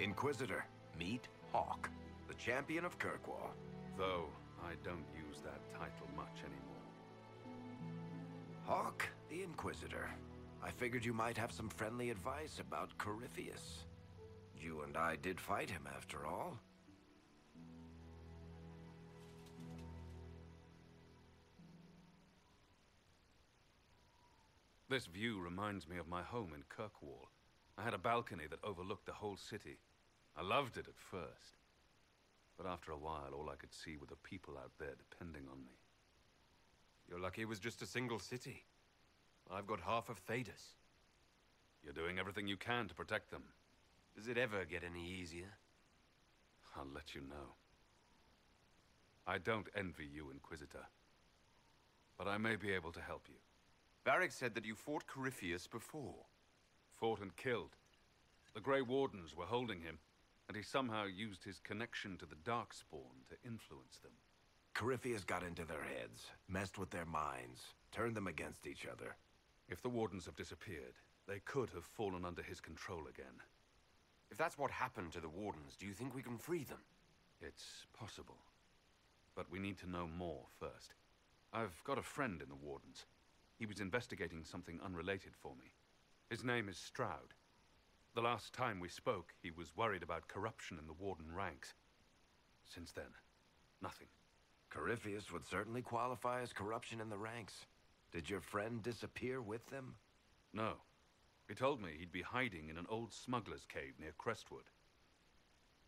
Inquisitor, meet Hawk, the champion of Kirkwall. Though I don't use that title much anymore. Hawk, the Inquisitor. I figured you might have some friendly advice about Corypheus. You and I did fight him after all. This view reminds me of my home in Kirkwall. I had a balcony that overlooked the whole city. I loved it at first. But after a while, all I could see were the people out there depending on me. You're lucky it was just a single city. I've got half of Thedas. You're doing everything you can to protect them. Does it ever get any easier? I'll let you know. I don't envy you, Inquisitor. But I may be able to help you. Varric said that you fought Corypheus before. Fought and killed. The Grey Wardens were holding him, and he somehow used his connection to the Darkspawn to influence them. Corypheus got into their heads, messed with their minds, turned them against each other. If the Wardens have disappeared, they could have fallen under his control again. If that's what happened to the Wardens, do you think we can free them? It's possible. But we need to know more first. I've got a friend in the Wardens. He was investigating something unrelated for me. His name is Stroud. The last time we spoke, he was worried about corruption in the Warden ranks. Since then, nothing. Corypheus would certainly qualify as corruption in the ranks. Did your friend disappear with them? No. He told me he'd be hiding in an old smuggler's cave near Crestwood.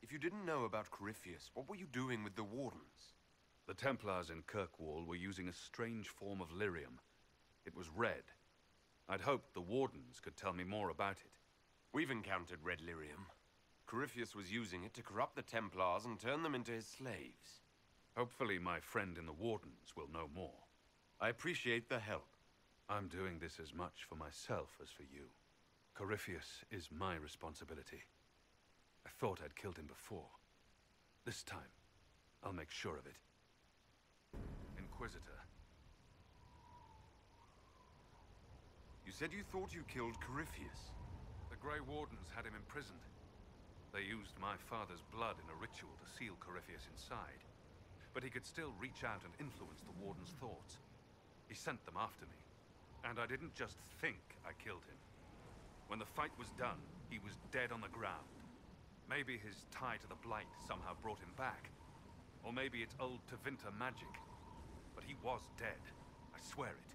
If you didn't know about Corypheus, what were you doing with the Wardens? The Templars in Kirkwall were using a strange form of lyrium. It was red. I'd hoped the Wardens could tell me more about it. We've encountered red lyrium. Corypheus was using it to corrupt the Templars and turn them into his slaves. Hopefully my friend in the Wardens will know more. I appreciate the help. I'm doing this as much for myself as for you. Corypheus is my responsibility. I thought I'd killed him before. This time, I'll make sure of it. Inquisitor. You said you thought you killed Corypheus. The Grey Wardens had him imprisoned. They used my father's blood in a ritual to seal Corypheus inside. But he could still reach out and influence the Warden's thoughts. He sent them after me. And I didn't just think I killed him. When the fight was done, he was dead on the ground. Maybe his tie to the Blight somehow brought him back. Or maybe it's old Tevinter magic. But he was dead. I swear it.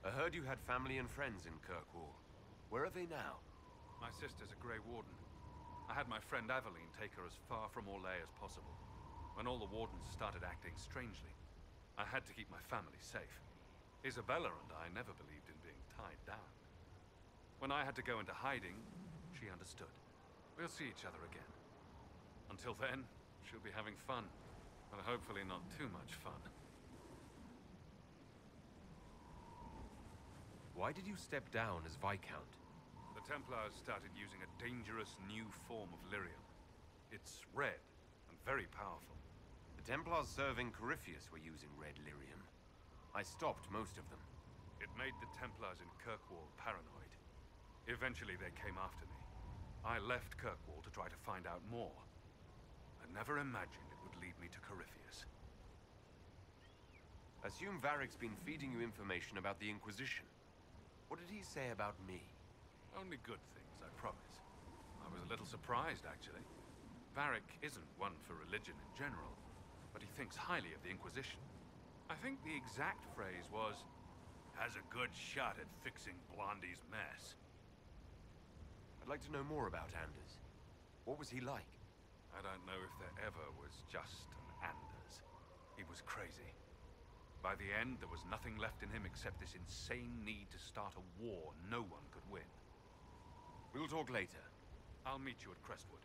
I heard you had family and friends in Kirkwall. Where are they now? My sister's a Grey Warden. I had my friend Aveline take her as far from Orlais as possible. When all the Wardens started acting strangely, I had to keep my family safe. Isabella and I never believed in being tied down. When I had to go into hiding, she understood. We'll see each other again. Until then, she'll be having fun. But hopefully not too much fun. Why did you step down as Viscount? The Templars started using a dangerous new form of lyrium. It's red and very powerful. The Templars serving Corypheus were using red lyrium. I stopped most of them. It made the Templars in Kirkwall paranoid. Eventually they came after me. I left Kirkwall to try to find out more. I never imagined it would lead me to Corypheus. Assume Varric's been feeding you information about the Inquisition. What did he say about me? Only good things, I promise. I was a little surprised, actually. Varric isn't one for religion in general, but he thinks highly of the Inquisition. I think the exact phrase was, has a good shot at fixing Blondie's mess. I'd like to know more about Anders. What was he like? I don't know if there ever was just an Anders. He was crazy. By the end, there was nothing left in him except this insane need to start a war no one could win. We'll talk later. I'll meet you at Crestwood.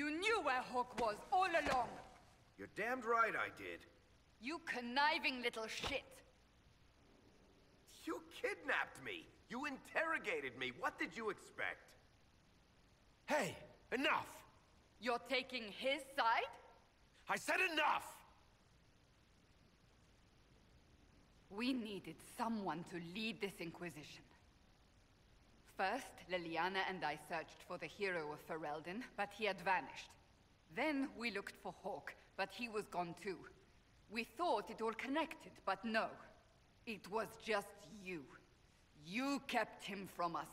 You knew where Hawk was all along! You're damned right I did. You conniving little shit! You kidnapped me! You interrogated me! What did you expect? Hey, enough! You're taking his side? I said enough! We needed someone to lead this Inquisition. First, Liliana and I searched for the hero of Ferelden, but he had vanished. Then we looked for Hawk, but he was gone too. We thought it all connected, but no. It was just you. You kept him from us.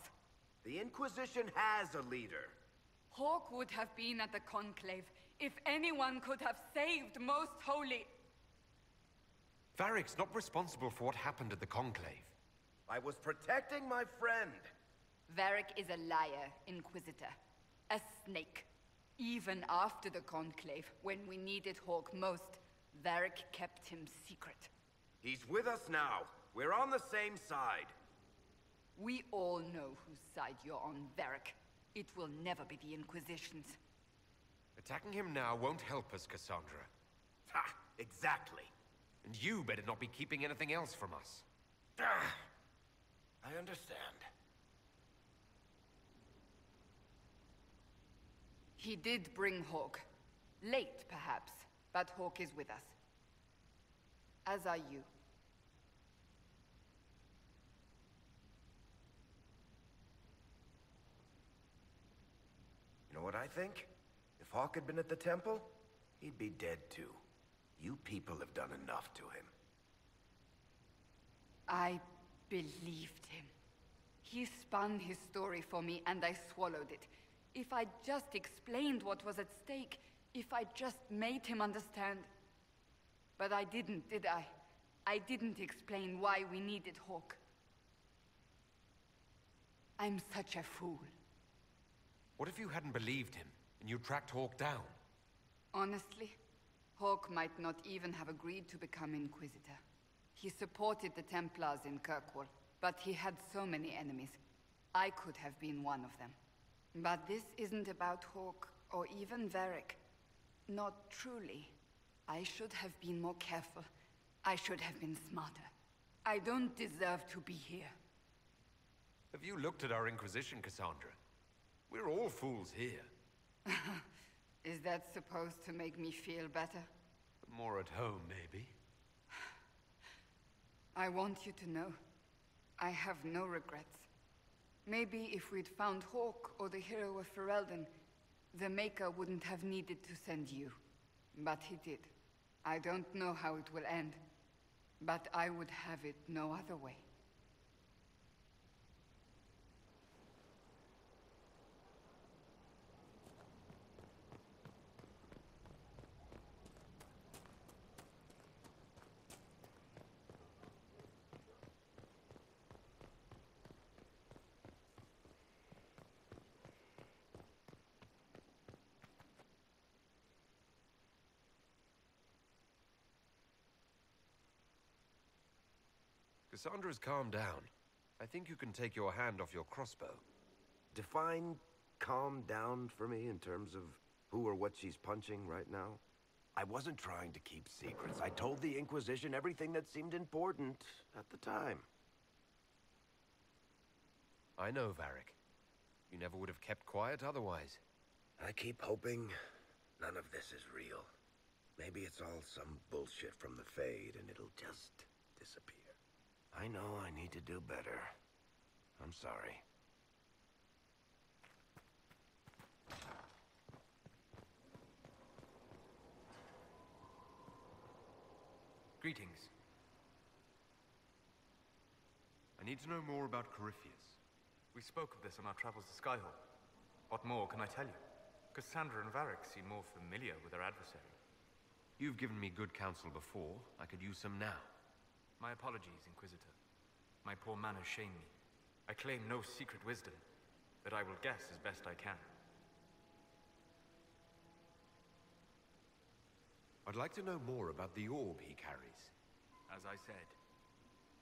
The Inquisition has a leader. Hawk would have been at the Conclave if anyone could have saved Most Holy... Varric's not responsible for what happened at the Conclave. I was protecting my friend. Varric is a liar, Inquisitor. A snake. Even after the Conclave, when we needed Hawk most, Varric kept him secret. He's with us now. We're on the same side. We all know whose side you're on, Varric. It will never be the Inquisition's. Attacking him now won't help us, Cassandra. Ha! Exactly. And you better not be keeping anything else from us. Ah, I understand. He did bring Hawk. Late, perhaps, but Hawk is with us. As are you. You know what I think? If Hawk had been at the temple, he'd be dead too. You people have done enough to him. I believed him. He spun his story for me and I swallowed it. If I just explained what was at stake, if I just made him understand. But I didn't, did I? I didn't explain why we needed Hawk. I'm such a fool. What if you hadn't believed him, and you tracked Hawk down? Honestly, Hawk might not even have agreed to become Inquisitor. He supported the Templars in Kirkwall, but he had so many enemies. I could have been one of them. But this isn't about Hawk, or even Varric. Not truly. I should have been more careful. I should have been smarter. I don't deserve to be here. Have you looked at our Inquisition, Cassandra? We're all fools here. Is that supposed to make me feel better? More at home, maybe. I want you to know, I have no regrets. Maybe if we'd found Hawk or the hero of Ferelden, the Maker wouldn't have needed to send you. But he did. I don't know how it will end, but I would have it no other way. Cassandra's calmed down. I think you can take your hand off your crossbow. Define calm down for me in terms of who or what she's punching right now. I wasn't trying to keep secrets. I told the Inquisition everything that seemed important at the time. I know, Varric. You never would have kept quiet otherwise. I keep hoping none of this is real. Maybe it's all some bullshit from the Fade and it'll just disappear. I know I need to do better. I'm sorry. Greetings. I need to know more about Corypheus. We spoke of this on our travels to Skyhawk. What more can I tell you? Cassandra and Varric seem more familiar with their adversary. You've given me good counsel before. I could use some now. My apologies, Inquisitor. My poor manners shame me. I claim no secret wisdom, but I will guess as best I can. I'd like to know more about the orb he carries. As I said,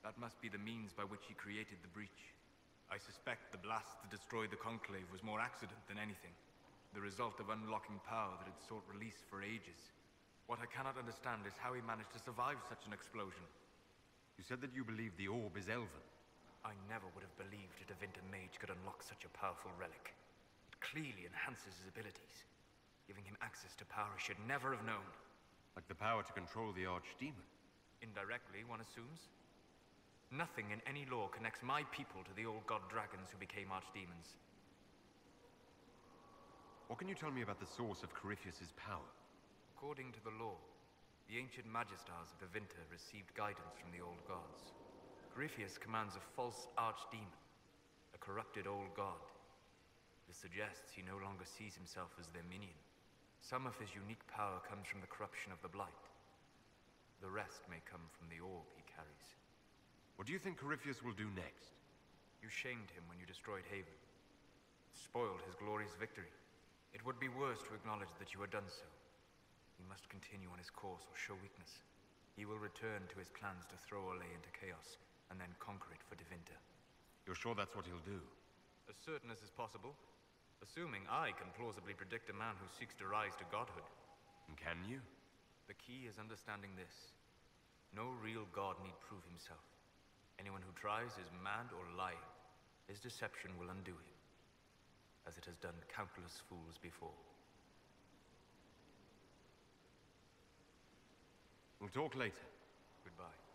that must be the means by which he created the breach. I suspect the blast to destroy the Conclave was more accident than anything. The result of unlocking power that had sought release for ages. What I cannot understand is how he managed to survive such an explosion. You said that you believe the orb is elven. I never would have believed a Devinter mage could unlock such a powerful relic. It clearly enhances his abilities, giving him access to power he should never have known. Like the power to control the archdemon. Indirectly, one assumes. Nothing in any lore connects my people to the old god dragons who became archdemons. What can you tell me about the source of Corypheus's power? According to the lore, the ancient Magistars of Devinter received guidance from the old gods. Corypheus commands a false archdemon, a corrupted old god. This suggests he no longer sees himself as their minion. Some of his unique power comes from the corruption of the Blight. The rest may come from the orb he carries. What do you think Corypheus will do next? You shamed him when you destroyed Haven. Spoiled his glorious victory. It would be worse to acknowledge that you had done so. He must continue on his course or show weakness. He will return to his plans to throw Olay into chaos, and then conquer it for Devinter. You're sure that's what he'll do? As certain as is possible. Assuming I can plausibly predict a man who seeks to rise to godhood. And can you? The key is understanding this. No real god need prove himself. Anyone who tries is mad or lying. His deception will undo him, as it has done countless fools before. We'll talk later. Goodbye.